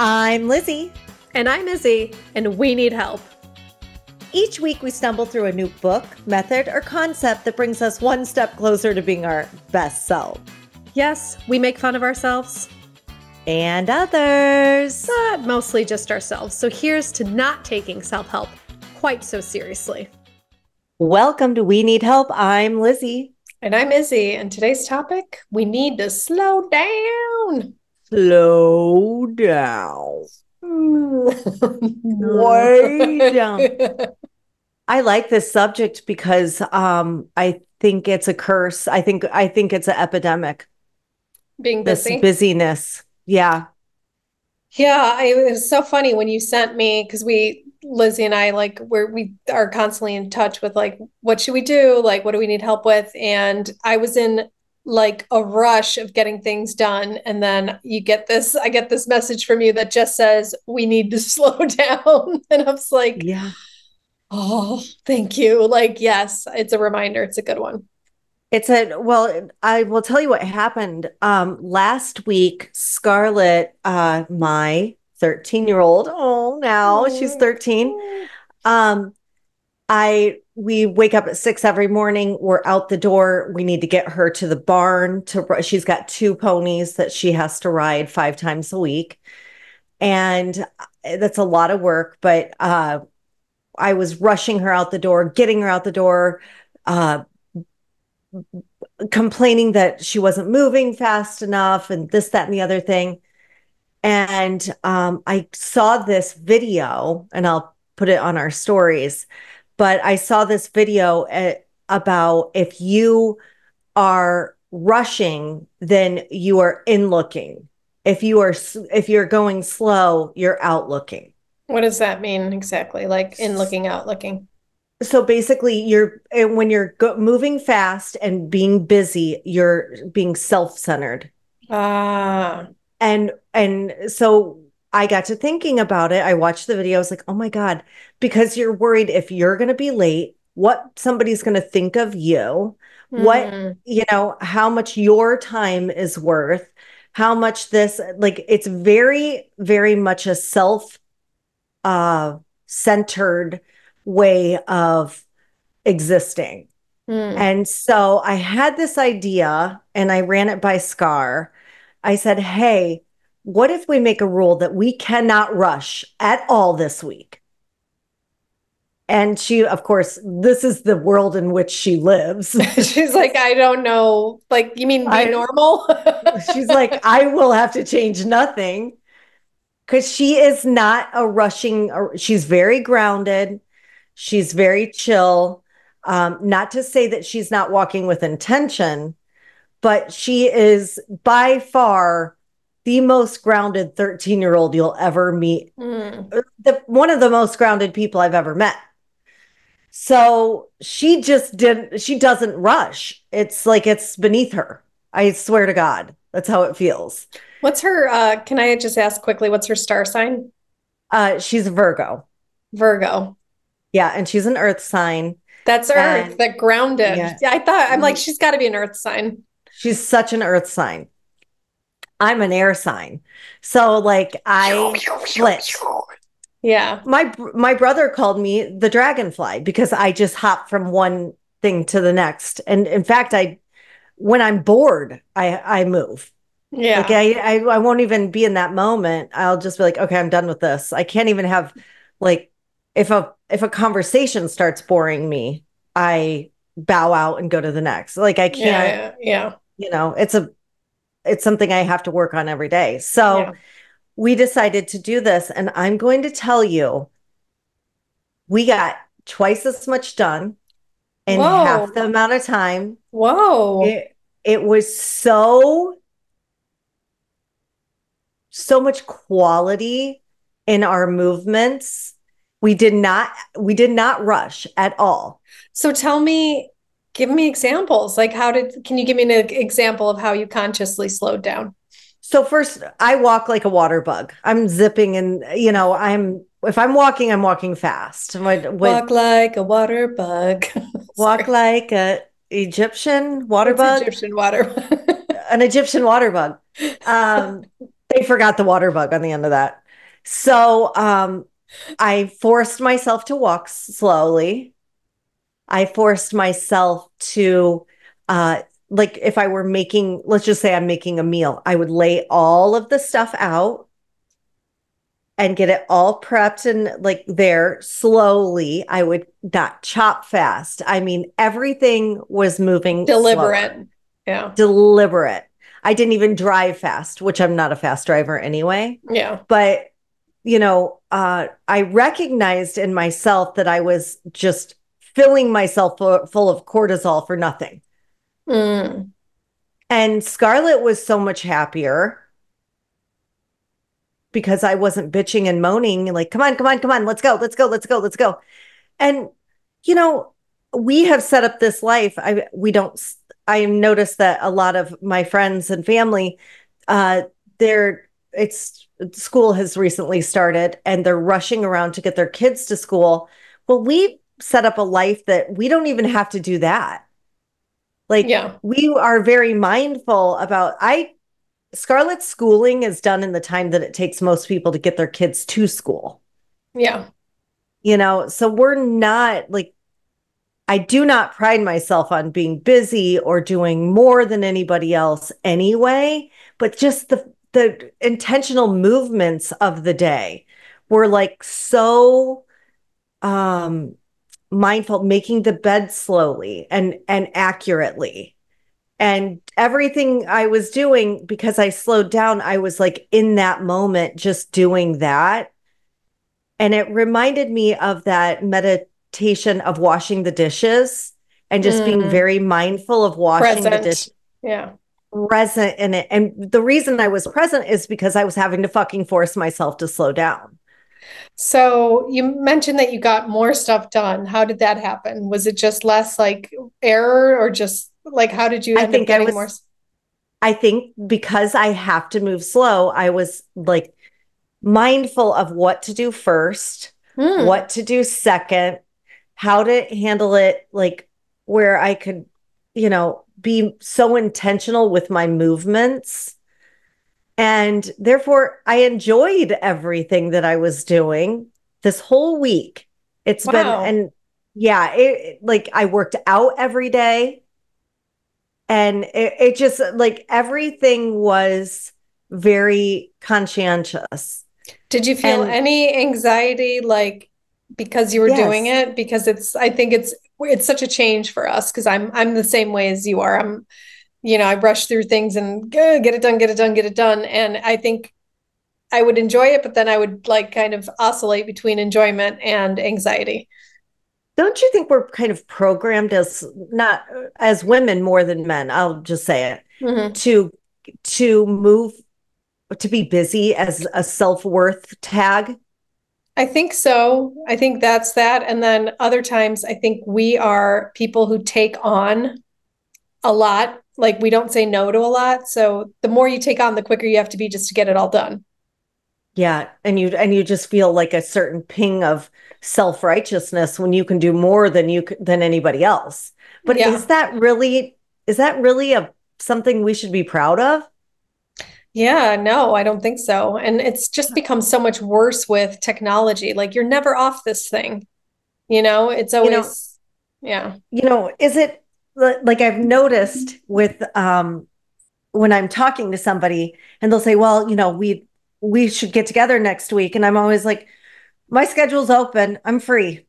I'm Lizzy. And I'm Izzy, and we need help. Each week we stumble through a new book, method, or concept that brings us one step closer to being our best self. Yes, we make fun of ourselves. And others. But mostly just ourselves. So here's to not taking self-help quite so seriously. Welcome to We Need Help. I'm Lizzy. And I'm Izzy. And today's topic, we need to slow down. Slow down. Way down. I like this subject because I think it's a curse. I think it's an epidemic. Being busy. This busyness. Yeah. Yeah, it was so funny when you sent me, because Lizzy and I, we are constantly in touch with what should we do? What do we need help with? And I was in a rush of getting things done. And then I get this message from you that just says, we need to slow down. And I was like, yeah. Oh, thank you. Yes, it's a reminder. It's a good one. I will tell you what happened. Last week, Scarlett, my 13-year-old, now she's 13. We wake up at 6 every morning. We're out the door. We need to get her to the barn she's got 2 ponies that she has to ride 5 times a week. And that's a lot of work, but, I was rushing her out the door, getting her out the door, complaining that she wasn't moving fast enough and this, that, and the other thing. And I saw this video, and I'll put it on our stories, but I saw this video about if you are rushing, then you are in looking. If you're going slow, you're out looking. What does that mean exactly? In looking, out looking. So basically, when you're moving fast and being busy, you're being self-centered. Ah. And so I got to thinking about it. I watched the video. I was like, oh my God, because you're worried if you're going to be late, what somebody's going to think of you, how much your time is worth, how much it's very, very much a centered way of existing. And so I had this idea and I ran it by Scar. I said, hey, what if we make a rule that we cannot rush at all this week? And she, of course, this is the world in which she lives. She's like, I don't know. You mean be normal? She's like, I will have to change nothing. Because she is not a rushing, she's very grounded. She's very chill. Not to say that she's not walking with intention, but she is by far the most grounded 13-year-old you'll ever meet. One of the most grounded people I've ever met. So she doesn't rush. It's beneath her. I swear to God, that's how it feels. What's her, can I just ask quickly, what's her star sign? She's a Virgo. Virgo. Yeah, and she's an earth sign. That's earth, that grounded. Yeah, I'm like, she's got to be an earth sign. She's such an earth sign. I'm an air sign. So I split. Yeah. My brother called me the dragonfly because I just hop from one thing to the next. And in fact, when I'm bored, I move. Yeah. I won't even be in that moment. I'll just be like, okay, I'm done with this. I can't even have if a conversation starts boring me, I bow out and go to the next. I can't, yeah. It's something I have to work on every day. So we decided to do this, and I'm going to tell you, we got twice as much done in half the amount of time. Whoa. It was so much quality in our movements. We did not rush at all. So give me examples. Can you give me an example of how you consciously slowed down? So first, I walk like a water bug. I'm zipping and, if I'm walking fast. Walk like a water bug. Walk like a Egyptian water bug. Egyptian water. An Egyptian water bug. They forgot the water bug on the end of that. So I forced myself to walk slowly. I forced myself to, uh, like, if I were making, let's just say I'm making a meal, I would lay all of the stuff out and get it all prepped and like there slowly. I would not chop fast. I mean, everything was moving slower, Deliberate. Yeah. deliberate. I didn't even drive fast, which I'm not a fast driver anyway. Yeah. But, I recognized in myself that I was just filling myself full of cortisol for nothing. Mm. And Scarlett was so much happier because I wasn't bitching and moaning, like, come on, come on, come on, let's go, let's go, let's go, let's go. And, you know, we have set up this life. We don't, I noticed that a lot of my friends and family, uh, it's school has recently started and they're rushing around to get their kids to school. Well, we set up a life that we don't even have to do that. Like Yeah. we are very mindful about, Scarlett's schooling is done in the time that it takes most people to get their kids to school. Yeah. So we're not like, I do not pride myself on being busy or doing more than anybody else anyway, but just the intentional movements of the day were like so um mindful, making the bed slowly and accurately. And everything I was doing, because I slowed down, I was like in that moment just doing that. And it reminded me of that meditation of washing the dishes and just being Mm. very mindful of washing the dish, Present. Yeah. present in it. And the reason I was present is because I was having to fucking force myself to slow down. So you mentioned that you got more stuff done. How did that happen? Was it just less like error or just like how did you I end up think I getting more? was, I think because I have to move slow, I was like mindful of what to do first, Hmm. what to do second, how to handle it, like where I could, be so intentional with my movements. And therefore, I enjoyed everything that I was doing this whole week. It's been, Wow. and yeah, like I worked out every day. And it just like everything was very conscientious. Did you feel And any anxiety like because you were doing yes, it? Because I think it's such a change for us because I'm the same way as you are. I rush through things and get it done, get it done, get it done. And I think I would enjoy it, but then I would like kind of oscillate between enjoyment and anxiety. don't you think we're kind of programmed as not as women more than men? I'll just say it Hmm. to move to be busy as a self-worth tag. I think so. I think that's that. And then other times, I think we are people who take on a lot. Like we don't say no to a lot. So the more you take on, the quicker you have to be just to get it all done. Yeah, and you just feel like a certain ping of self-righteousness when you can do more than than anybody else. But Yeah. is that really a something we should be proud of? Yeah, no, I don't think so. And it's just become so much worse with technology. Like you're never off this thing, it's You know, always, yeah. is it like I've noticed with when I'm talking to somebody and they'll say, "Well, we should get together next week." And I'm always like, "My schedule's open. I'm free."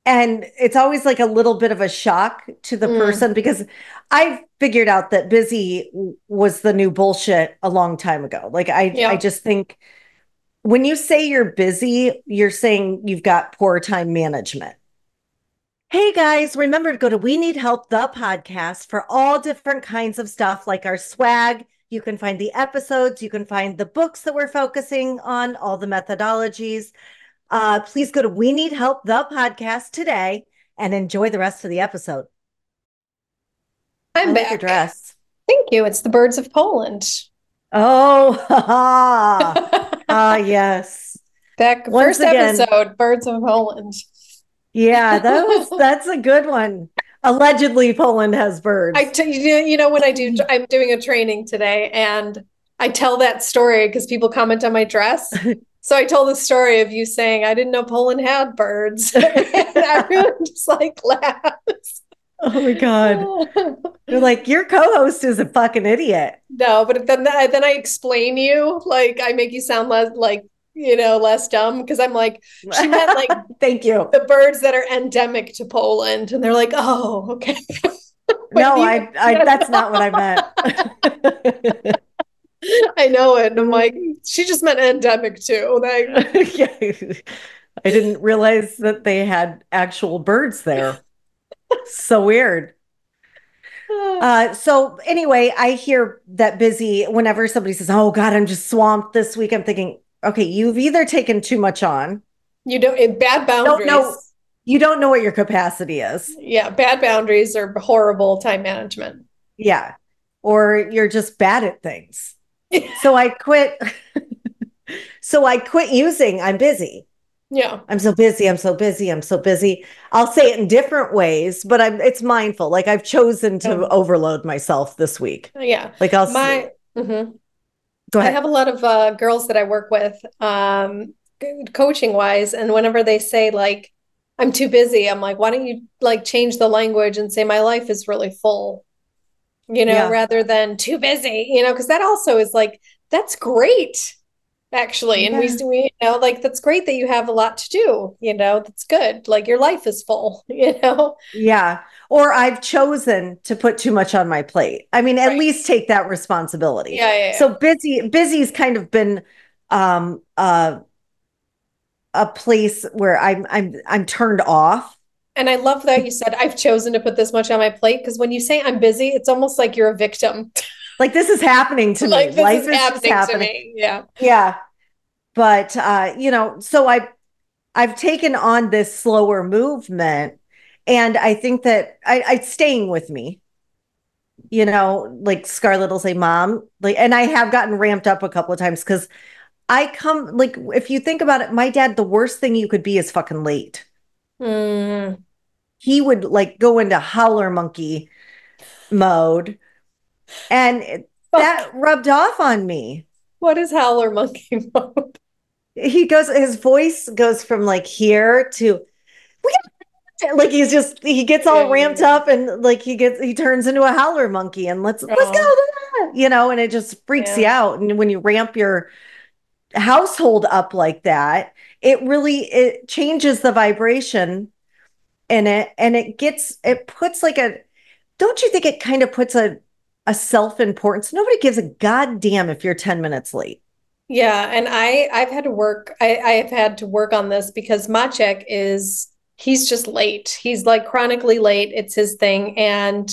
And it's always like a little bit of a shock to the Mm, person because I've figured out that busy was the new bullshit a long time ago. Like I yeah. just think when you say you're busy, you're saying you've got poor time management. Hey guys, remember to go to We Need Help, the podcast, for all different kinds of stuff like our swag. You can find the episodes, you can find the books that we're focusing on, all the methodologies. Please go to We Need Help, the podcast today and enjoy the rest of the episode. I I'm like your back. dress. Thank you. It's the Birds of Poland. Oh, yes. Back Once first again, episode, Birds of Poland. yeah, that's a good one. Allegedly, Poland has birds. When I'm doing a training today and I tell that story because people comment on my dress. So I told the story of you saying, I didn't know Poland had birds. And everyone just like laughs. Oh my God. You're like, your co-host is a fucking idiot. No, but then I explain you, like I make you sound less like, less dumb because I'm like, she meant like Thank you. the birds that are endemic to Poland. And they're like, oh, okay. But No, neither, I that's not what I meant. I know it. And I'm like, she just meant endemic too. Yeah. I didn't realize that they had actual birds there. So weird. So anyway, I hear that busy whenever somebody says, "Oh God, I'm just swamped this week." I'm thinking, okay, you've either taken too much on, You don't, bad don't know, boundaries. you don't know what your capacity is. Yeah, bad boundaries are horrible time management. Yeah. Or you're just bad at things. So I quit. So I quit using I'm busy. Yeah. I'm so busy. I'm so busy. I'm so busy. I'll say it in different ways, but it's mindful. Like I've chosen to Um, overload myself this week. yeah. Like I'll My, mhm. go I ahead. have a lot of girls that I work with, coaching wise, and whenever they say like, I'm too busy, I'm like, why don't you like change the language and say my life is really full, Yeah. rather than too busy, because that also is like, that's great, actually. And Yeah. like, that's great that you have a lot to do, that's good. Like your life is full, Yeah. Or I've chosen to put too much on my plate. I mean, at Right. least take that responsibility. Yeah, yeah, yeah. So busy's kind of been um uh a place where I'm turned off. And I love that you said I've chosen to put this much on my plate because when you say I'm busy, it's almost like you're a victim. Like this is happening to me. Like this Life is is just happening to happening. me. Yeah. Yeah. But so I've taken on this slower movement, and I think that it's staying with me. Like Scarlett will say, "Mom," like, and I have gotten ramped up a couple of times because I come like if you think about it, my dad, the worst thing you could be is fucking late. Mm, He would like go into howler monkey mode, and fuck. that rubbed off on me. What is howler monkey mode? His voice goes from like here to like he gets Yeah, all yeah, ramped yeah. up and like he turns into a howler monkey and let's Oh, go, and it just freaks you yeah. out. And when you ramp your household up like that, it changes the vibration in it, and it puts like a don't you think it kind of puts a self-importance? Nobody gives a goddamn if you're 10 minutes late. Yeah. And I've had to work, I've had to work on this because Maciek he's just late. He's like chronically late. It's his thing. And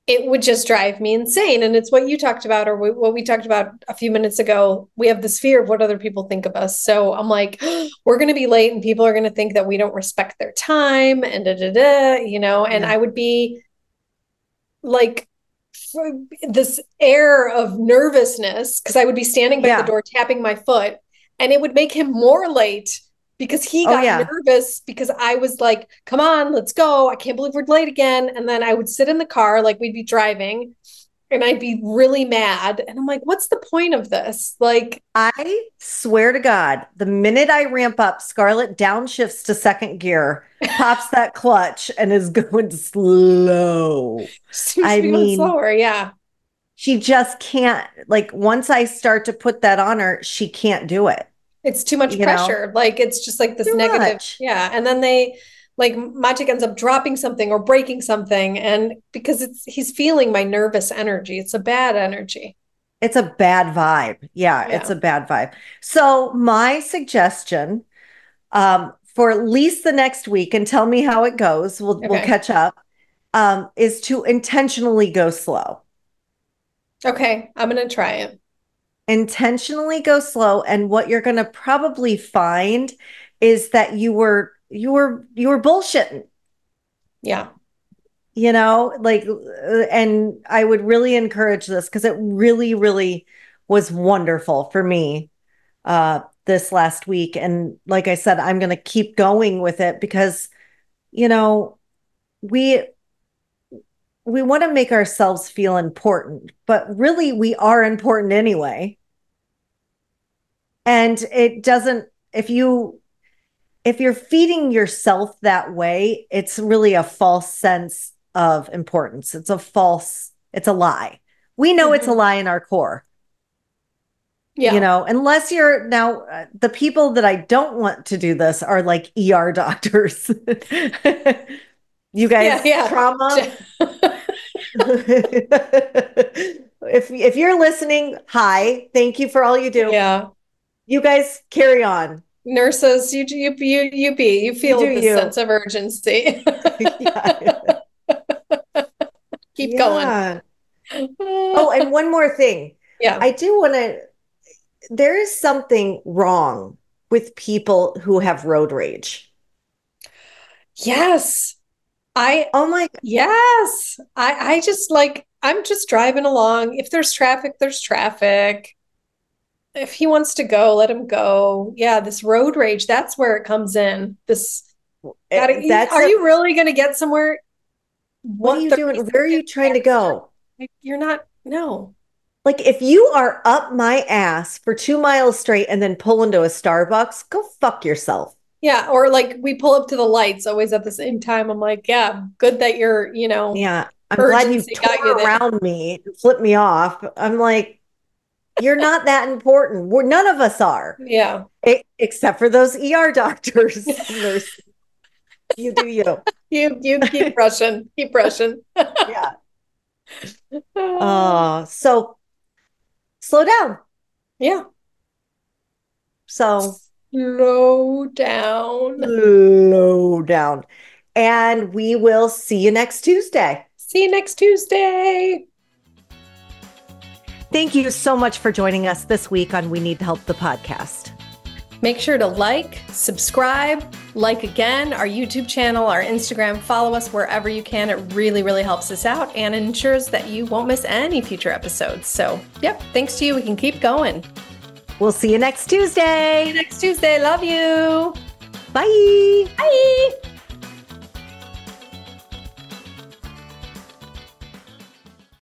it would just drive me insane. And it's what you talked about, or what we talked about a few minutes ago. We have this fear of what other people think of us. So I'm like, we're going to be late and people are going to think that we don't respect their time and da, da, da, and Yeah. I would be like, this air of nervousness because I would be standing by the Yeah. door tapping my foot, and it would make him more late because he Oh got yeah. nervous because I was like, come on, let's go. I can't believe we're late again. And then I would sit in the car, like we'd be driving, and I'd be really mad. And I'm like, what's the point of this? Like, I swear to God, the minute I ramp up, Scarlett downshifts to second gear, pops that clutch, and is going slow. seems to I be going mean, slower. Yeah. she just can't, like, once I start to put that on her, she can't do it, It's too much you know? pressure. Like it's just like this Too negative. much. Yeah. And then like Magic ends up dropping something or breaking something. And because he's feeling my nervous energy. It's a bad energy. It's a bad vibe. Yeah, it's Yeah. a bad vibe. So, my suggestion, for at least the next week, and tell me how it goes, we'll Okay. catch up, is to intentionally go slow. Okay. I'm gonna try it. Intentionally go slow, and what you're going to probably find is that you were bullshitting, Yeah. like, and I would really encourage this because it really, really was wonderful for me this last week. And like I said, I'm going to keep going with it because you know we we want to make ourselves feel important, but really we are important anyway. And it doesn't, if you're feeding yourself that way, it's really a false sense of importance. It's a lie. We know it's a Mhm. lie in our core, Yeah. unless you're now, the people that I don't want to do this are like ER doctors. You Yeah. guys, Yeah. trauma. If you're listening, hi, thank you for all you do. Yeah. You guys carry on. Nurses, you You do feel the sense you. of urgency. Yeah. Keep going. Yeah. Oh, and one more thing. Yeah. I do want to, there is something wrong with people who have road rage. Yes. I Oh my, yes. I just like I'm just driving along. If there's traffic, there's traffic. If he wants to go, let him go. Yeah, this road rage, that's where it comes in. This gotta that's are a, you really gonna get somewhere what are what you 30 doing? Where are you seconds trying to faster? go? Like, you're not, no. Like, if you are up my ass for 2 miles straight and then pull into a Starbucks, go fuck yourself. Yeah, or like we pull up to the lights always at the same time. I'm like, yeah, good that you're, Yeah. I'm glad you urgency got you tore there. around me and flipped me off. I'm like, you're not that important. None of us are, Yeah. except for those ER doctors, nurses. You do you. You keep rushing, keep rushing. Yeah. So slow down. Yeah. So Slow down. slow down. And we will see you next Tuesday. See you next Tuesday. Thank you so much for joining us this week on We Need Help, the podcast. Make sure to like, subscribe, like again our YouTube channel, our Instagram, follow us wherever you can. It really, really helps us out and ensures that you won't miss any future episodes. So, yep, thanks to you, we can keep going. We'll see you next Tuesday. See you next Tuesday. Love you. Bye. Bye.